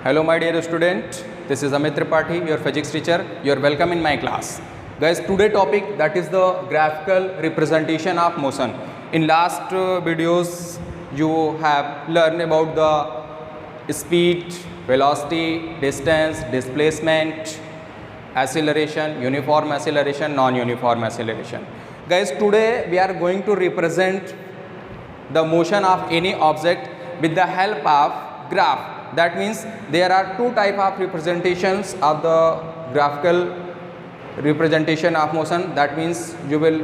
Hello my dear student, this is Amit Tripathi, your physics teacher. You are welcome in my class. Guys, today topic that is the graphical representation of motion. In last videos you have learned about the speed, velocity, distance, displacement, acceleration, uniform acceleration, non-uniform acceleration. Guys, today we are going to represent the motion of any object with the help of graph. That means there are two type of representations of the graphical representation of motion. That means you will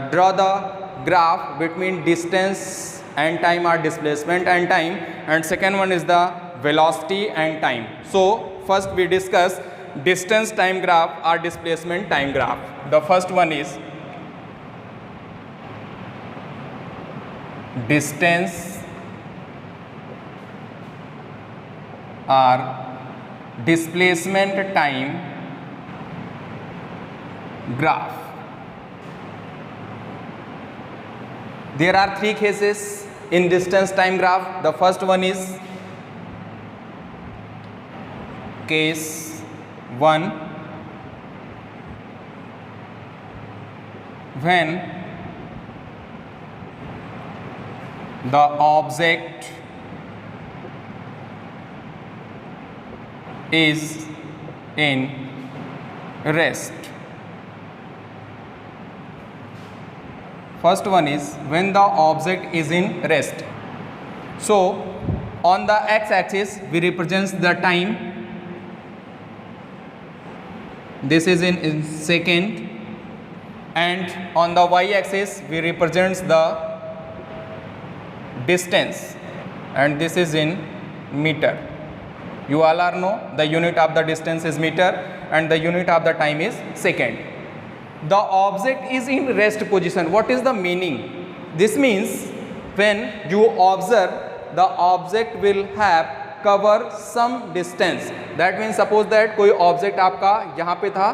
draw the graph between distance and time or displacement and time, and second one is the velocity and time. So first we discuss distance time graph or displacement time graph. The first one is distance or displacement time graph. There are three cases in distance time graph. The first one is case 1, when the object is in rest. First one is when the object is in rest. So on the x-axis we represent the time. This is in second, and on the y-axis we represent the distance, and this is in meter. You all are know the unit of the distance is meter and the unit of the time is second. The object is in rest position. What is the meaning? This means when you observe, the object will have cover some distance. That means suppose that कोई object आपका यहाँ पे था,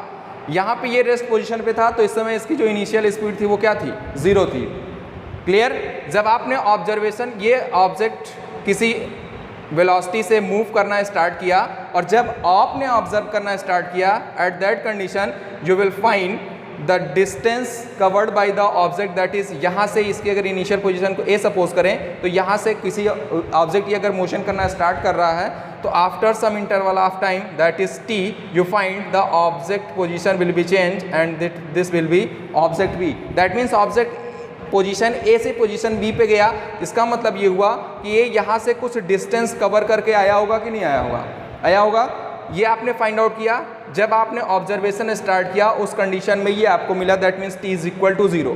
यहाँ पे ये rest position पे था, तो इस समय इसकी जो इनिशियल स्पीड थी वो क्या थी? 0 थी. क्लियर? जब आपने ऑब्जर्वेशन, ये ऑब्जेक्ट किसी वेलोसिटी से मूव करना स्टार्ट किया, और जब आपने ऑब्जर्व करना स्टार्ट किया, at that condition you will find the distance covered by the object. That is यहाँ से इसकी अगर इनिशियल पोजीशन को ए सपोज करें, तो यहाँ से किसी ऑब्जेक्ट की अगर मोशन करना स्टार्ट कर रहा है, तो after some interval of time that is T, you find the object position will be change and this will be object B. That means object position A से पोजीशन बी पे गया. इसका मतलब ये हुआ कि ये यहाँ से कुछ डिस्टेंस कवर करके आया होगा कि नहीं आया होगा? आया होगा. ये आपने फाइंड आउट किया जब आपने ऑब्जर्वेशन स्टार्ट किया, उस कंडीशन में ये आपको मिला. That means t is equal to 0.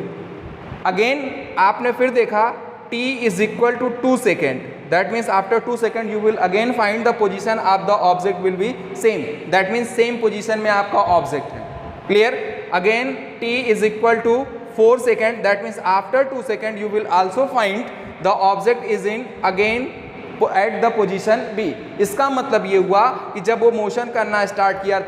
Again आपने फिर देखा t is equal to 2 second. That means after 2 second you will again find the position of the object will be same. That means same position में आपका object है. Clear? Again t is equal to 4 seconds. That means after 2 seconds you will also find the object is in again at the position B. इसका मतलब ये हुआ कि जब वो मोशन करना स्टार्ट किया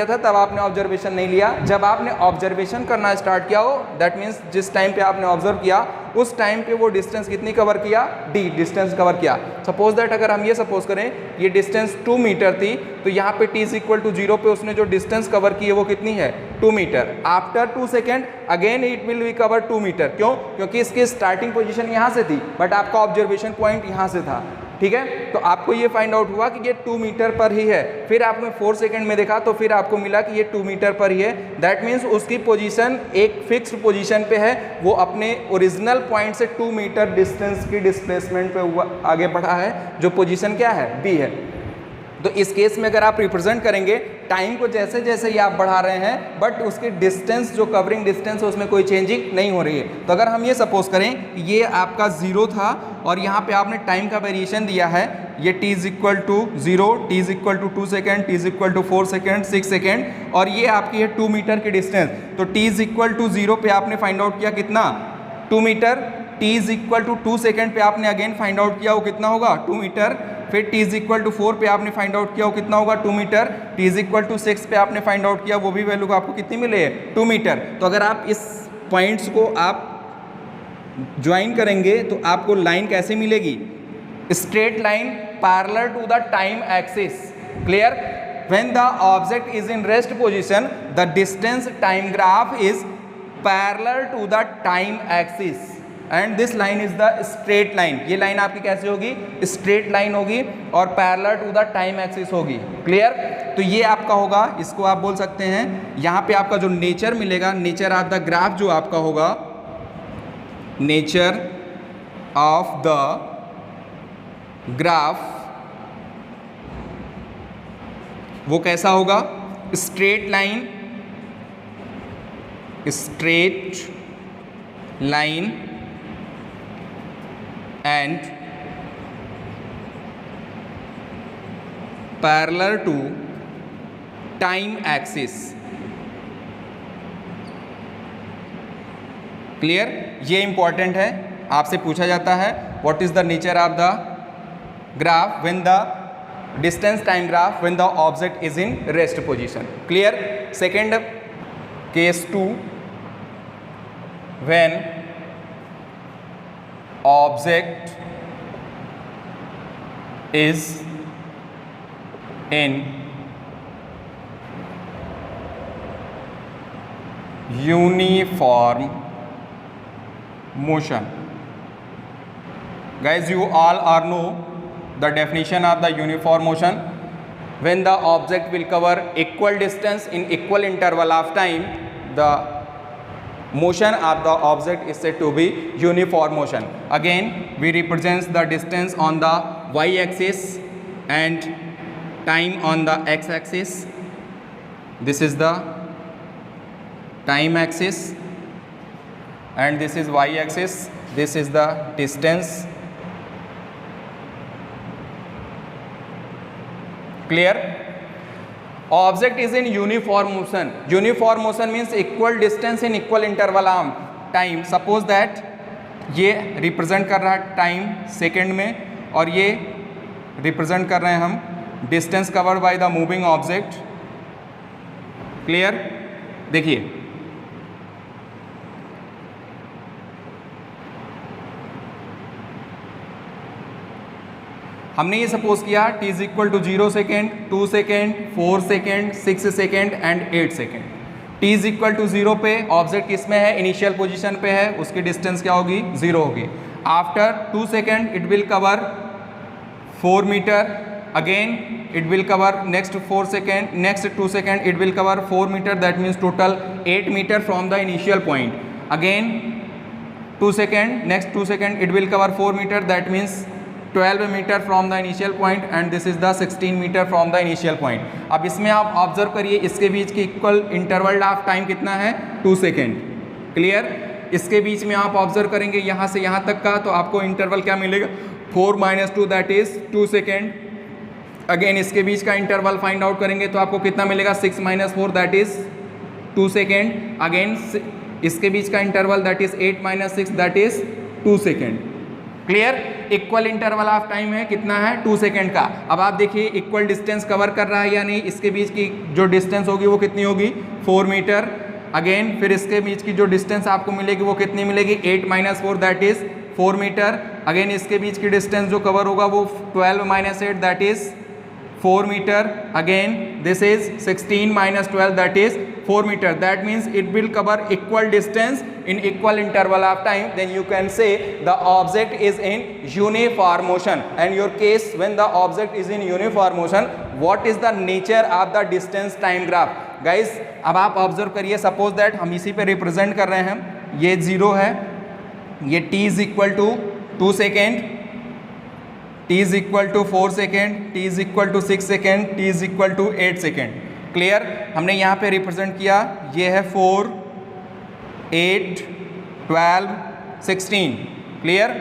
था, तब आपने ऑब्जर्वेशन नहीं लिया. जब आपने ऑब्जर्वेशन करना स्टार्ट किया हो, दैट मीन्स जिस टाइम पे आपने ऑब्जर्व किया, उस टाइम पे वो डिस्टेंस कितनी कवर किया? डी डिस्टेंस कवर किया. सपोज दैट अगर हम ये सपोज करें ये डिस्टेंस 2 मीटर थी, तो यहाँ पे टी इज इक्वल टू 0 पे उसने जो डिस्टेंस कवर की है वो कितनी है? 2 metre. After 2 second again it will be cover 2 metre. क्यों? क्योंकि इसकी स्टार्टिंग पोजीशन यहाँ से थी, बट आपका ऑब्जर्वेशन पॉइंट यहाँ से था. ठीक है, तो आपको ये फाइंड आउट हुआ कि ये 2 मीटर पर ही है. फिर आपने 4 सेकंड में देखा, तो फिर आपको मिला कि ये 2 मीटर पर ही है. दैट मीन्स उसकी पोजीशन एक फिक्स्ड पोजीशन पे है. वो अपने ओरिजिनल पॉइंट से 2 मीटर डिस्टेंस की डिस्प्लेसमेंट पे आगे बढ़ा है, जो पोजीशन क्या है? बी है. तो इस केस में अगर आप रिप्रेजेंट करेंगे टाइम को जैसे जैसे ये आप बढ़ा रहे हैं, बट उसकी डिस्टेंस जो कवरिंग डिस्टेंस है उसमें कोई चेंजिंग नहीं हो रही है. तो अगर हम ये सपोज करें कि ये आपका 0 था और यहाँ पे आपने टाइम का वेरिएशन दिया है, ये t is equal to 0, t is equal to 2 second, t is equal to 4 second, 6 second, और ये आपकी है 2 मीटर की डिस्टेंस. तो t इज इक्वल टू 0 पे आपने फाइंड आउट किया कितना? 2 metre. t is equal to 2 second पे आपने अगेन फाइंड आउट किया वो कितना होगा? 2 मीटर. फिर t इज इक्वल टू 4 पे आपने फाइंड आउट किया वो कितना होगा? 2 metre. t is equal to 6 पे आपने फाइंड आउट किया, वो भी वैल्यू आपको कितनी मिले? 2 मीटर. तो अगर आप इस पॉइंट्स को आप ज्वाइन करेंगे तो आपको लाइन कैसे मिलेगी? Straight line parallel to the time axis. Clear? When the object is in rest position, the distance time graph is parallel to the time axis and this line is the straight line. ये line आपकी कैसे होगी? Straight line होगी और parallel to the time axis होगी. Clear? तो ये आपका होगा, इसको आप बोल सकते हैं, यहाँ पे आपका जो नेचर मिलेगा, नेचर ऑफ द ग्राफ जो आपका होगा, नेचर ऑफ द ग्राफ वो कैसा होगा? Straight line, straight line and parallel to time axis. Clear? ये इंपॉर्टेंट है, आपसे पूछा जाता है what is the nature of the graph when the distance time graph when the object is in rest position. Clear? Second case 2, when object is in uniform motion. Guys, you all are know the definition of the uniform motion. When the object will cover equal distance in equal interval of time, the motion of the object is said to be uniform motion. Again, we represent the distance on the y-axis and time on the x-axis. This is the time axis and this is y-axis. This is the distance. Clear? Object is in uniform motion. Uniform motion means equal distance in equal interval of time. Suppose that ये represent कर रहा है time second में और ये represent कर रहे हैं हम distance covered by the moving object. Clear? देखिए, हमने ये सपोज किया t is equal to 0 second, 2 second, 4 second, 6 second and 8 second. t is equal to 0 पे ऑब्जेक्ट किस में है? इनिशियल पोजीशन पे है, उसकी डिस्टेंस क्या होगी? 0 होगी. After 2 second it will cover 4 metre. Again it will cover next 4 second, next 2 second it will cover 4 metre. That means total 8 metre from the initial point. Again 2 second, next 2 second it will cover 4 metre. That means 12 metre from the initial point and this is the 16 metre from the initial point. अब इसमें आप observe करिए, इसके बीच की equal interval of time कितना है? 2 second. Clear? इसके बीच में आप ऑब्जर्व करेंगे यहाँ से यहाँ तक का, तो आपको इंटरवल क्या मिलेगा? 4 - 2 दैट इज 2 सेकेंड. अगेन इसके बीच का इंटरवल फाइंड आउट करेंगे तो आपको कितना मिलेगा? 6 - 4 दैट इज 2 सेकेंड. अगेन इसके बीच का interval that is 8 - 6 that is 2 second. Clear? Equal interval of time है, कितना है? 2 सेकेंड का. अब आप देखिए इक्वल डिस्टेंस कवर कर रहा है या नहीं. इसके बीच की जो डिस्टेंस होगी वो कितनी होगी? 4 मीटर. अगेन फिर इसके बीच की जो डिस्टेंस आपको मिलेगी वो कितनी मिलेगी? 8 - 4 दैट इज 4 मीटर. अगेन इसके बीच की डिस्टेंस जो कवर होगा वो 12 - 8 that is 4 metre. Again this is 16 - 12 that is 4 meter. That means it will cover equal distance in equal interval of time. Then you can say the object is in uniform motion. And your case, when the object is in uniform motion, what is the nature of the distance time graph? Guys, अब आप observe करिए, suppose that हम इसी पे represent कर रहे हैं. ये 0 है, ये t is equal to 2 second, t is equal to 4 second, t is equal to 6 second, t is equal to 8 second. Clear? हमने यहाँ पे रिप्रेजेंट किया, ये है 4, 8, 12, 16. क्लियर?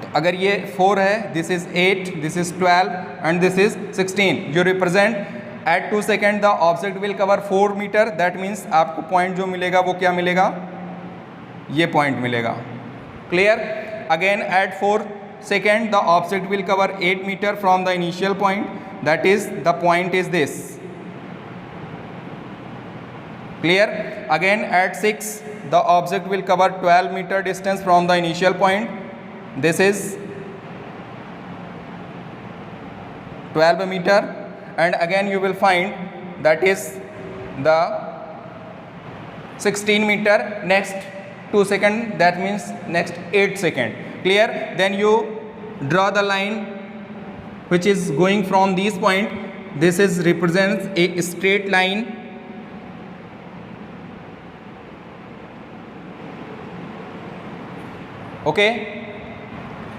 तो अगर ये 4 है, this is 8, this is 12 and this is 16. You represent at 2 second the object will cover 4 metre. That means आपको पॉइंट जो मिलेगा वो क्या मिलेगा? ये पॉइंट मिलेगा. Clear? Again at 4 second the object will cover 8 metre from the initial point. That is, the point is this. Clear? Again at 6 the object will cover 12 meter distance from the initial point. This is 12 meter, and again you will find that is the 16 meter, next 2 second, that means next 8 second. Clear? Then you draw the line which is going from this point. This is represents a straight line. Okay,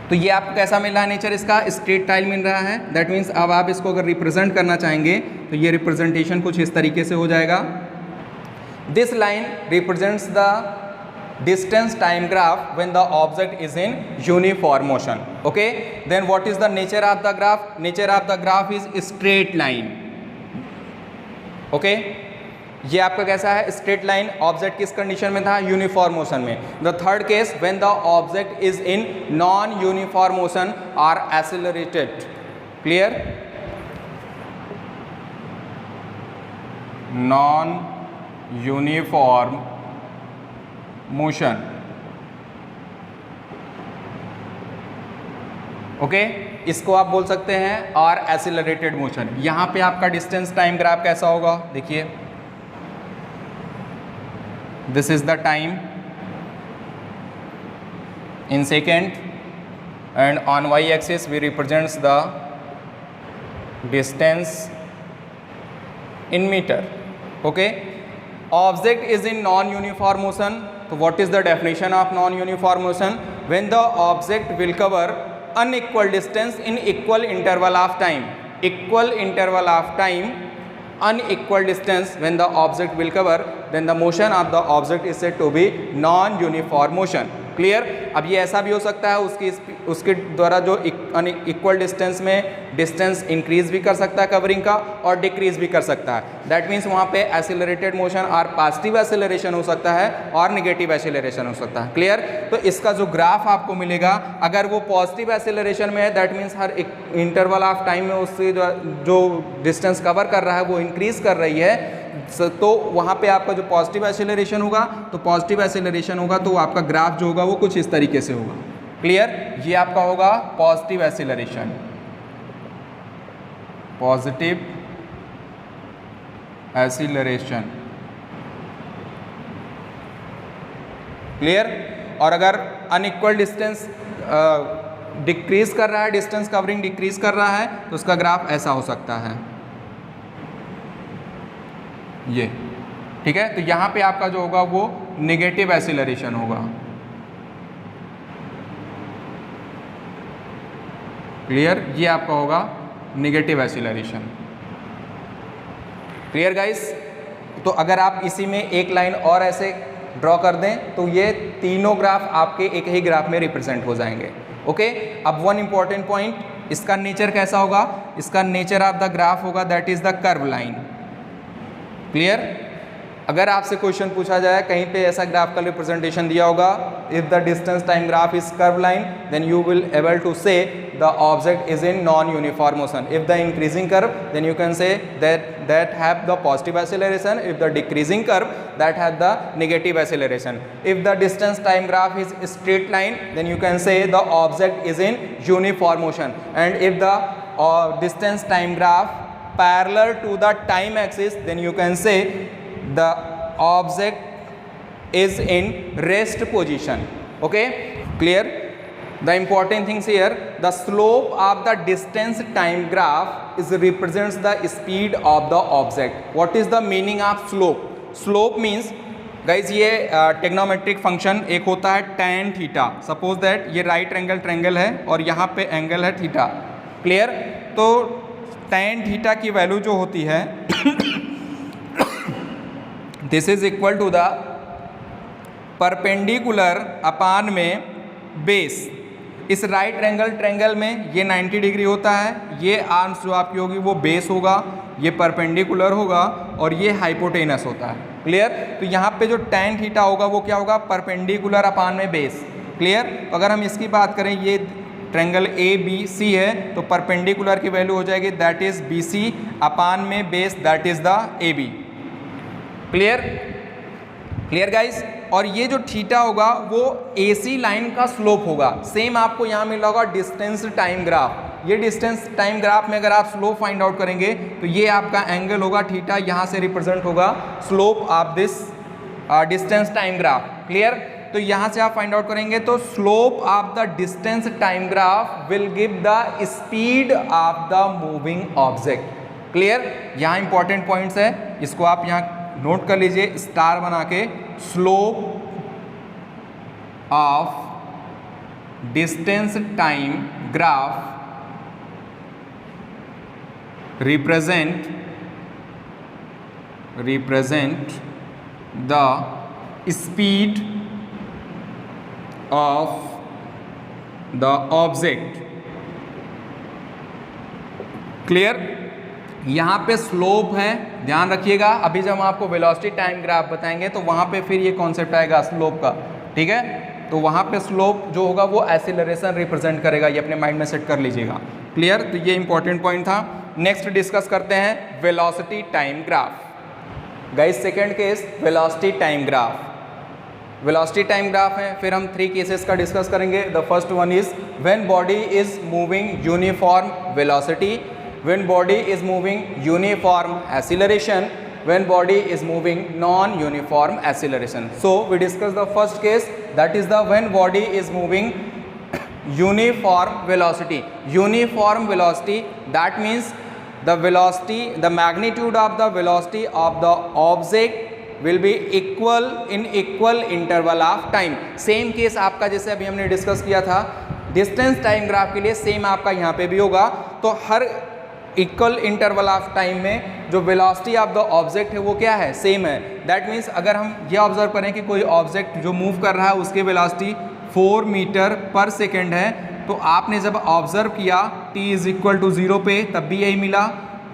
तो ये आपको कैसा मिल रहा है nature इसका? Straight tile मिल रहा है। That means अब आप इसको अगर रिप्रेजेंट करना चाहेंगे तो ये रिप्रेजेंटेशन कुछ इस तरीके से हो जाएगा। This line represents the distance time graph when the object is in uniform motion. Okay, then what is the nature of the graph? Nature of the graph is straight line. Okay, ये आपका कैसा है? Straight line. Object किस condition में था? Uniform motion में। The third case, when the object is in non uniform motion or accelerated. Clear? Non uniform motion. Okay, इसको आप बोल सकते हैं आर एक्सेलरेटेड मोशन। यहां पे आपका डिस्टेंस टाइम ग्राफ कैसा होगा? देखिए, this is the time in second, and on y axis we represents the distance in meter. Okay, object is in non uniform motion. So what is the definition of non uniform motion? When the object will cover unequal distance in equal interval of time. Equal interval of time, unequal distance when the object will cover, then the motion of the object is said to be non uniform motion. Clear? अब ये ऐसा भी हो सकता है उसके द्वारा जो इक्वल डिस्टेंस में डिस्टेंस इंक्रीज भी कर सकता है कवरिंग का और डिक्रीज भी कर सकता है। दैट मीन्स वहाँ पे एक्सेलरेटेड मोशन और पॉजिटिव एक्सेलरेशन हो सकता है और नेगेटिव एक्सेलरेशन हो सकता है। क्लियर? तो इसका जो ग्राफ आपको मिलेगा, अगर वो पॉजिटिव एक्सेलरेशन में है दैट मीन्स हर एक इंटरवल ऑफ टाइम में उससे जो डिस्टेंस कवर कर रहा है वो इंक्रीज कर रही है, तो वहाँ पे आपका जो पॉजिटिव एक्सेलरेशन होगा, तो पॉजिटिव एक्सेलरेशन होगा तो आपका ग्राफ जो होगा वो कुछ इस तरीके से होगा। क्लियर? ये आपका होगा positive acceleration, positive acceleration. Clear? और अगर अनइक्वल डिस्टेंस डिक्रीज कर रहा है, डिस्टेंस कवरिंग डिक्रीज कर रहा है, तो उसका ग्राफ ऐसा हो सकता है, ये। ठीक है, तो यहाँ पे आपका जो होगा वो नेगेटिव एक्सेलरेशन होगा। क्लियर? ये आपका होगा नेगेटिव एक्सेलरेशन। Clear guys? तो अगर आप इसी में एक लाइन और ऐसे ड्रॉ कर दें तो ये तीनों ग्राफ आपके एक ही ग्राफ में रिप्रेजेंट हो जाएंगे। ओके, अब वन इंपॉर्टेंट पॉइंट, इसका नेचर कैसा होगा? इसका नेचर ऑफ द ग्राफ होगा that is the curve line. Clear? अगर आपसे क्वेश्चन पूछा जाए कहीं पे ऐसा ग्राफ का रिप्रेजेंटेशन दिया होगा, if the distance time graph is curve line, then you will able to say the object is in non uniform motion. If the increasing curve, then you can say that have the positive acceleration. If the decreasing curve, that have the negative acceleration. If the distance time graph is straight line, then you can say the object is in uniform motion. And if the distance time graph parallel to the time axis, then you can say the object is in rest position. Okay, clear? The important things here, the slope of the distance time graph is represents the speed of the object. What is the meaning of slope? Slope means guys, ये trigonometric function एक होता है tan theta. Suppose that ये right angle triangle है और यहाँ पे angle है थीटा। क्लियर? तो tan थीटा की वैल्यू जो होती है this is equal to the perpendicular upon में बेस। इस राइट एंगल ट्रायंगल में ये 90 डिग्री होता है, ये आर्म्स जो आपकी होगी वो बेस होगा, ये परपेंडिकुलर होगा और ये हाइपोटेनस होता है। क्लियर? तो यहाँ पे जो tan थीटा होगा वो क्या होगा? परपेंडिकुलर अपान में बेस। क्लियर? तो अगर हम इसकी बात करें, ये ट्रायंगल ए बी सी है तो परपेंडिकुलर की वैल्यू हो जाएगी that is B C upon में base that is the A B. Clear? Clear guys? और ये जो थीटा होगा वो AC लाइन का स्लोप होगा। सेम आपको यहाँ मिला होगा डिस्टेंस टाइम ग्राफ। ये डिस्टेंस टाइम ग्राफ में अगर आप स्लोप फाइंड आउट करेंगे तो ये आपका एंगल होगा थीटा, यहाँ से रिप्रेजेंट होगा slope of this distance time graph. Clear? तो यहाँ से आप फाइंड आउट करेंगे तो slope of the distance time graph will give the speed of the moving object. Clear? यहाँ इंपॉर्टेंट पॉइंट्स है, इसको आप यहाँ नोट कर लीजिए स्टार बना के। Slope of distance time graph represent the speed of the object। Clear? यहाँ पे स्लोप है, ध्यान रखिएगा। अभी जब हम आपको वेलोसिटी टाइम ग्राफ बताएंगे तो वहाँ पे फिर ये कॉन्सेप्ट आएगा स्लोप का, ठीक है? तो वहाँ पे स्लोप जो होगा वो एक्सीलरेशन रिप्रेजेंट करेगा, ये अपने माइंड में सेट कर लीजिएगा। क्लियर? तो ये इंपॉर्टेंट पॉइंट था। नेक्स्ट डिस्कस करते हैं velocity time graph. Guys second case velocity time graph. Velocity time graph है, फिर हम 3 केसेस का डिस्कस करेंगे। The first one is when body is moving uniform velocity, when body is moving uniform acceleration, when body is moving non-uniform acceleration. So we discuss the first case, that is the when body is moving uniform velocity. Uniform velocity, that means the velocity, the magnitude of the velocity of the object will be equal in equal interval of time. Same case आपका जैसे अभी हमने discuss किया था distance time graph के लिए, same आपका यहाँ पे भी होगा। तो हर इक्वल इंटरवल ऑफ टाइम में जो वेलोसिटी ऑफ द ऑब्जेक्ट है वो क्या है, सेम है। दैट मीन्स अगर हम ये ऑब्जर्व करें कि कोई ऑब्जेक्ट जो मूव कर रहा है उसकी वेलोसिटी 4 मीटर पर सेकेंड है, तो आपने जब ऑब्जर्व किया t इज इक्वल टू 0 पे तब भी यही मिला,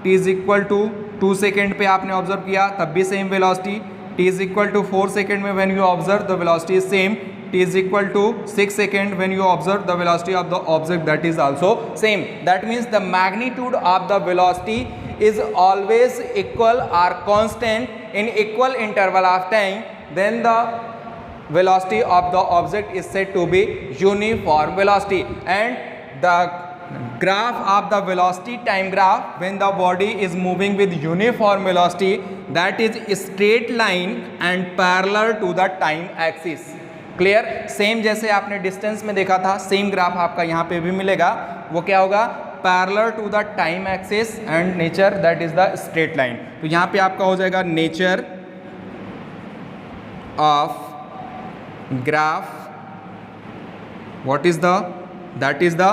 t is equal to 2 second पे आपने ऑब्जर्व किया तब भी same velocity, t is equal to 4 second में when you observe the velocity is same, t is equal to 6 second when you observe the velocity of the object, that is also same. That means the magnitude of the velocity is always equal or constant in equal interval of time, then the velocity of the object is said to be uniform velocity. And the graph of the velocity time graph when the body is moving with uniform velocity, that is straight line and parallel to the time axis. Clear? Same जैसे आपने distance में देखा था same graph आपका यहाँ पे भी मिलेगा। वो क्या होगा? Parallel to the time axis and nature, that is the straight line. तो यहाँ पे आपका हो जाएगा nature of graph, what is the, that is the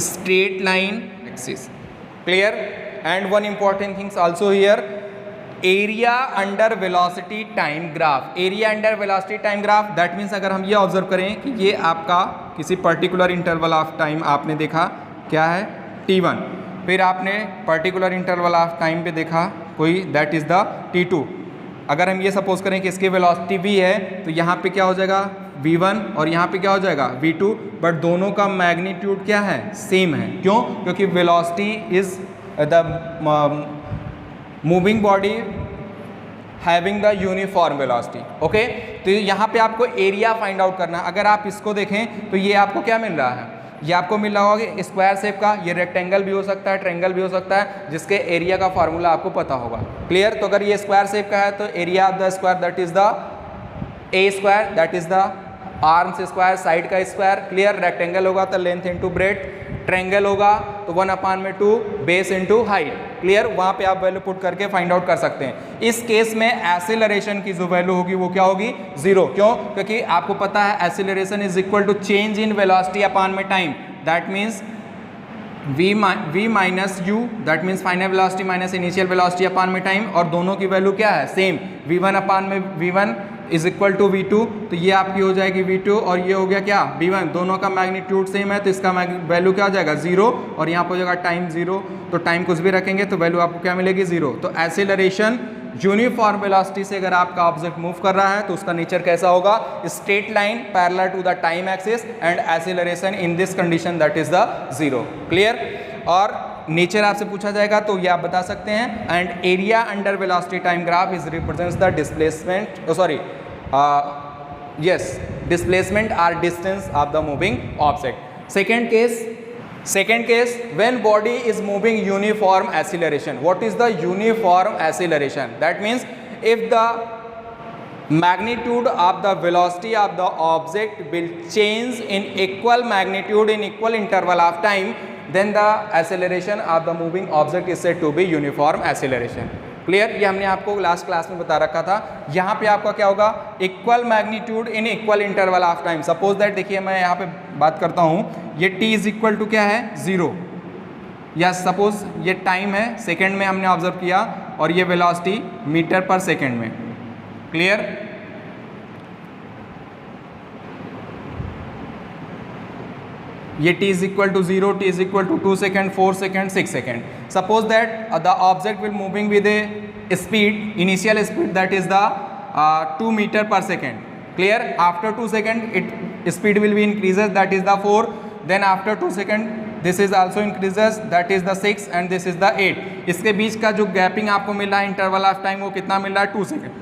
straight line axis. Clear? And one important things also here, area under velocity time graph. Area under velocity time graph, that means अगर हम ये observe करें कि ये आपका किसी particular interval of time आपने देखा क्या है t1, फिर आपने पर्टिकुलर इंटरवल ऑफ टाइम पे देखा कोई, दैट इज द t2। अगर हम ये सपोज करें कि इसकी वेलोसिटी v है तो यहाँ पे क्या हो जाएगा v1 और यहाँ पे क्या हो जाएगा v2, बट दोनों का मैग्नीट्यूड क्या है, सेम है। क्यों? क्योंकि velocity is the moving body having the uniform velocity. Okay, तो यहाँ पे आपको एरिया फाइंड आउट करना। अगर आप इसको देखें तो ये आपको क्या मिल रहा है, ये आपको मिल रहा होगा स्क्वायर शेप का, ये रेक्टेंगल भी हो सकता है, ट्रायंगल भी हो सकता है, जिसके एरिया का फार्मूला आपको पता होगा। क्लियर? तो अगर ये स्क्वायर शेप का है तो area of the square that is the A square, that is the arms square, side का स्क्वायर। क्लियर? रेक्टेंगल होगा तो लेंथ इंटू ब्रेड, ट्रायंगल होगा तो 1/2 बेस इंटू हाइट। क्लियर? वहाँ पे आप वैल्यू पुट करके फाइंड आउट कर सकते हैं। इस केस में एक्सीलरेशन की जो वैल्यू होगी वो क्या होगी, 0। क्यों? क्योंकि आपको पता है acceleration is equal to change in velocity upon में time, that means v minus u, that means final velocity minus initial velocity upon में टाइम, और दोनों की वैल्यू क्या है, सेम। v1 अपॉन में v1 is equal to v2, तो ये आपकी हो जाएगी v2 और ये हो गया क्या v1, दोनों का मैग्नीट्यूड सेम है तो इसका वैल्यू क्या हो जाएगा 0, और यहाँ पर हो जाएगा टाइम 0, तो टाइम कुछ भी रखेंगे तो वैल्यू आपको क्या मिलेगी 0। तो एक्सीलरेशन यूनिफॉर्म वेलोसिटी से अगर आपका ऑब्जेक्ट मूव कर रहा है तो उसका नेचर कैसा होगा, straight line parallel to the time axis, and acceleration in this condition that is the 0। Clear? और नेचर आपसे पूछा जाएगा तो ये आप बता सकते हैं। And area under velocity time graph is represents the displacement, sorry yes, displacement or distance of the moving object. Second case Second case, when body is moving uniform acceleration. What is the uniform acceleration? That means if the magnitude of the velocity of the object will change in equal magnitude in equal interval of time, then the acceleration of the moving object is said to be uniform acceleration. Clear? ये हमने आपको last class में बता रखा था. यहाँ पे आपका क्या होगा? Equal magnitude in equal interval of time. Suppose that देखिए मैं यहाँ पे बात करता हूँ, ये t इज इक्वल टू क्या है? 0. या सपोज ये टाइम है, सेकेंड में हमने ऑब्जर्व किया, और ये वेलोसिटी मीटर पर सेकेंड में. क्लियर? ये t is equal to 0, t is equal to 2 second, 4 second, 6 second. Suppose that the object will moving with a speed, initial speed that is the 2 metre पर second. Clear? After 2 second it speed will be increases, that is the 4. Then after 2 second this is also increases, that is the 6 and this is the 8. इसके बीच का जो gapping आपको मिल रहा है interval of time, वो कितना मिल रहा है? 2 सेकेंड.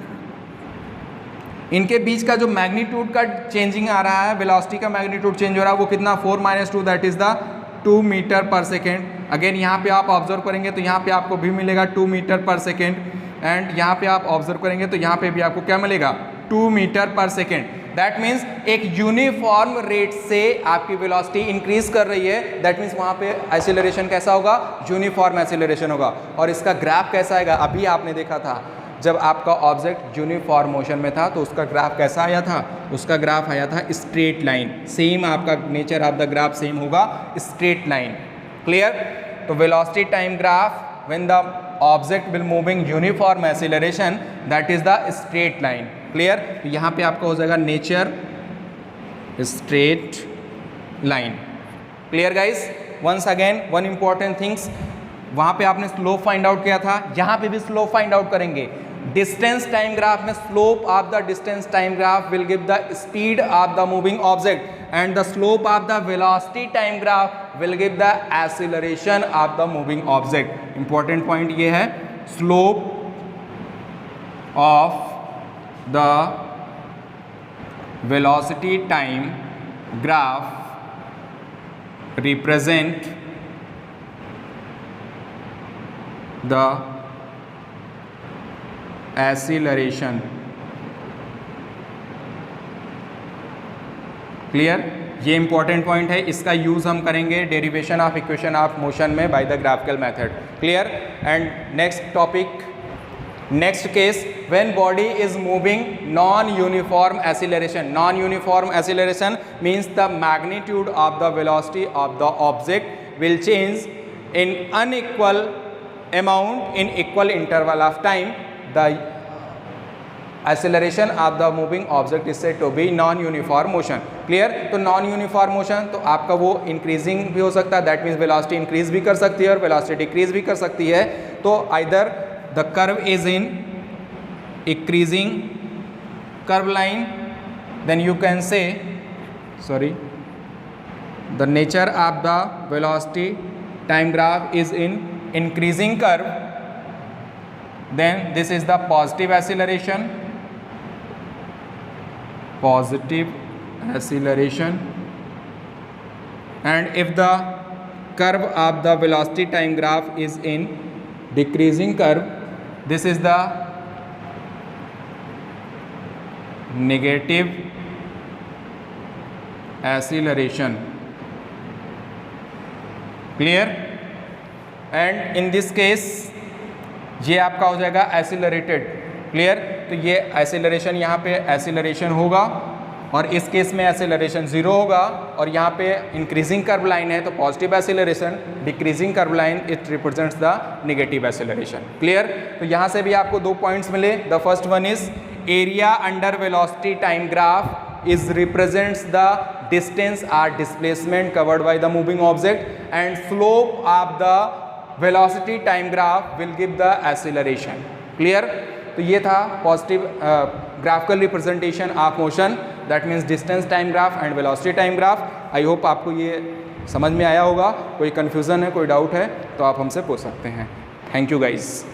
इनके बीच का जो मैग्नीट्यूड का चेंजिंग आ रहा है, वेलोसिटी का मैग्नीट्यूड चेंज हो रहा है, वो कितना? 4 - 2 दैट इज द 2 मीटर पर सेकेंड. अगेन यहाँ पे आप ऑब्जर्व करेंगे तो यहाँ पे आपको भी मिलेगा 2 मीटर पर सेकेंड, एंड यहाँ पे आप ऑब्जर्व करेंगे तो यहाँ पे भी आपको क्या मिलेगा? 2 मीटर पर सेकेंड. दैट मीन्स एक यूनिफॉर्म रेट से आपकी वेलोसिटी इंक्रीज कर रही है. दैट मीन्स वहाँ पे एक्सीलरेशन कैसा होगा? यूनिफॉर्म एक्सीलरेशन होगा. और इसका ग्राफ कैसा आएगा? अभी आपने देखा था जब आपका ऑब्जेक्ट यूनिफॉर्म मोशन में था तो उसका ग्राफ कैसा आया था? उसका ग्राफ आया था स्ट्रेट लाइन. सेम आपका nature of the graph same होगा, स्ट्रेट लाइन. क्लियर? तो velocity time graph when the object will moving uniform acceleration, that is the straight line. Clear? तो यहाँ पे आपका हो जाएगा nature straight line. Clear guys? Once again one important things, वहाँ पे आपने स्लोप फाइंड आउट किया था, यहाँ पे भी स्लोप फाइंड आउट करेंगे. डिस्टेंस टाइम ग्राफ में slope of the distance time graph will give the speed of the moving object, and the slope of the velocity time graph will give the acceleration of the moving object. Important point ये है, slope of the velocity time graph represent the acceleration. Clear? ये important point है, इसका use हम करेंगे derivation of equation of motion में by the graphical method. Clear? And next topic, next case, when body is moving non uniform acceleration. Non uniform acceleration means the magnitude of the velocity of the object will change in unequal amount in equal interval of time. The acceleration of the moving object is said to be non-uniform motion. Clear? तो non-uniform motion तो आपका वो increasing भी हो सकता है, that means velocity increase भी कर सकती है और velocity decrease भी कर सकती है. तो either the curve is in increasing curve line, then you can say, sorry, the nature of the velocity time graph is in increasing curve, then this is the positive acceleration, and if the curve of the velocity time graph is in decreasing curve, this is the negative acceleration. Clear? And in this case ये आपका हो जाएगा accelerated. Clear? तो ये acceleration, यहाँ पे acceleration होगा, और इस केस में एक्सीलरेशन 0 होगा, और यहाँ पे इंक्रीजिंग कर्व लाइन है तो positive acceleration, decreasing curve line it represents the negative acceleration. Clear? तो यहाँ से भी आपको 2 पॉइंट्स मिले. The first one is area under velocity time graph is represents the distance or displacement covered by the moving object, and slope of the velocity time graph will give the acceleration. Clear? तो ये था positive graphical representation of motion, that means distance time graph and velocity time graph. I hope आपको ये समझ में आया होगा. कोई कन्फ्यूज़न है, कोई डाउट है तो आप हमसे पूछ सकते हैं. Thank you guys.